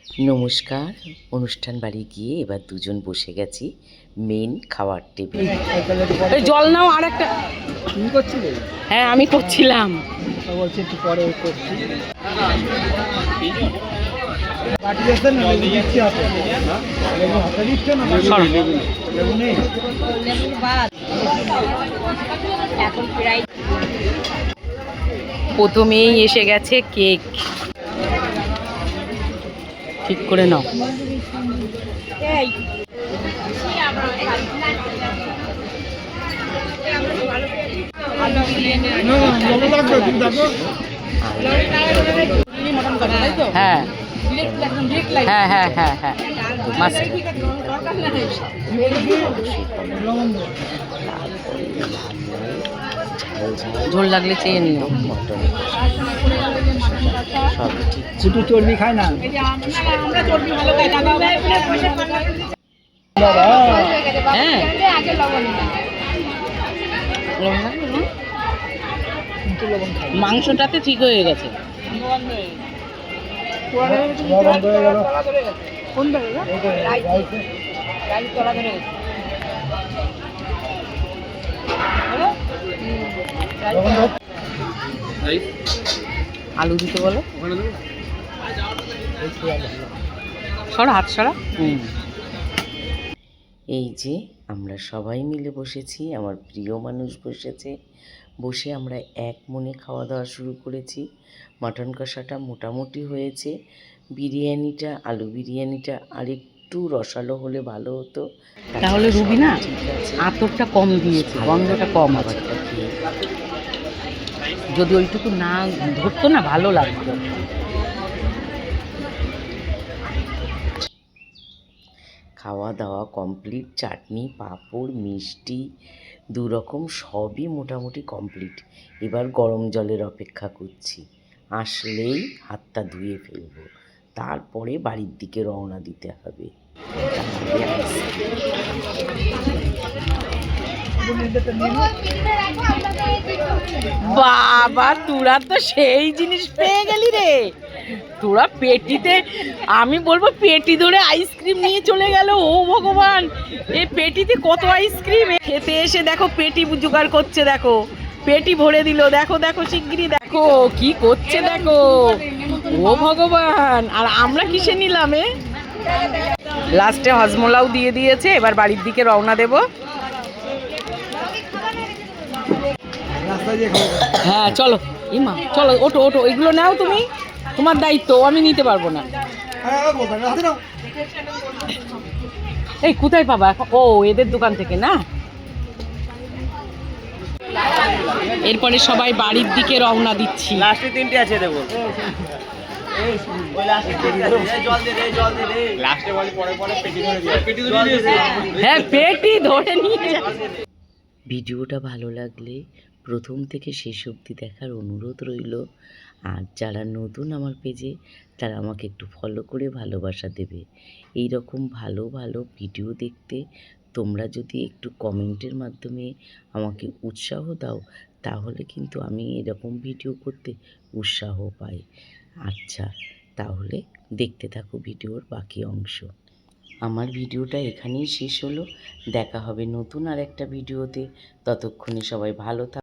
নমস্কার। অনুষ্ঠান বাড়ি গিয়ে এবার দুজন বসে গেছি মেন খাওয়ার টেবিল। জল নাও আর একটা। তুমি করছিলে? হ্যাঁ আমি করছিলাম। বলছি একটু পরে করছি। পাঠিয়েছেন না দিচ্ছি হাতে। লেবু হাতে দিচ্ছেন না? লেবু নেই। প্রথমেই এসে গেছে কেক, ঠিক করে নাও। হ্যাঁ হ্যাঁ হ্যাঁ হ্যাঁ হ্যাঁ মাস্ট। ঝোল লাগলে চেয়ে নিও। মটন সব ঠিক। শুধু চর্বি খায় না। হ্যাঁ মাংসটাতে ঠিক হয়ে গেছে। আলু দিতে বলো। সরা হাত সরা। এই যে আমরা সবাই মিলে বসেছি, আমার প্রিয় মানুষ বসেছে, বসে আমরা এক মনে খাওয়া দাওয়া শুরু করেছি। মাটন কষাটা মোটামুটি হয়েছে, বিরিয়ানিটা আলু বিরিয়ানিটা আরেকটু রসালো হলে ভালো হতো। তাহলে রুবি না আতরটা কম দিয়েছে, গন্ধটা কম আছে। যদি ওইটুকু না ধরতো না ভালো লাগতো। খাওয়া দাওয়া কমপ্লিট, চাটনি পাঁপড় মিষ্টি দু রকম সবই মোটামুটি কমপ্লিট। এবার গরম জলের অপেক্ষা করছি, আসলেই হাতটা ধুয়ে ফেলবো, তারপরে বাড়ির দিকে রওনা দিতে হবে। বাবা তোরা তো সেই জিনিস পেয়ে গেলি রে। তোরা পেটিতে, আমি বলবো পেটি ধরে আইসক্রিম নিয়ে চলে গেল। ও ভগবান, এই পেটিতে কত আইসক্রিম! খেতে এসে দেখো পেটি জোগাড় করছে, দেখো পেটি ভরে দিল। দেখো দেখো শিগগিরই দেখো কি করছে, দেখো। ও ভগবান, আর আমরা কিসে নিলাম? লাস্টে হজমোলাও দিয়ে দিয়েছে। এবার বাড়ির দিকে রওনা দেবো। হ্যাঁ চলো ইমা, চলো ওটো ওটো, এগুলো নাও তুমি, তোমার দায়িত্ব, আমি নিতে পারবো না। এই কোথায় পাবা? ও এদের দোকান থেকে না। এরপরে সবাই বাড়ির দিকে রওনা দিচ্ছি। লাস্টে তিনটে আছে দেবো। হ্যাঁ পেটি ধরে নিয়ে যা। ভিডিওটা ভালো লাগলে প্রথম থেকে শেষ অবধি দেখার অনুরোধ রইল। আর যারা নতুন আমার পেজে, তারা আমাকে একটু ফলো করে ভালোবাসা দেবে। এই রকম ভালো ভালো ভিডিও দেখতে তোমরা যদি একটু কমেন্টের মাধ্যমে আমাকে উৎসাহ দাও, তাহলে কিন্তু আমি এরকম ভিডিও করতে উৎসাহ পাই। আচ্ছা, তাহলে দেখতে থাকো ভিডিওর বাকি অংশ। আমার ভিডিওটা এখানেই শেষ হলো, দেখা হবে নতুন আর একটা ভিডিওতে। ততক্ষণে সবাই ভালো থাকো।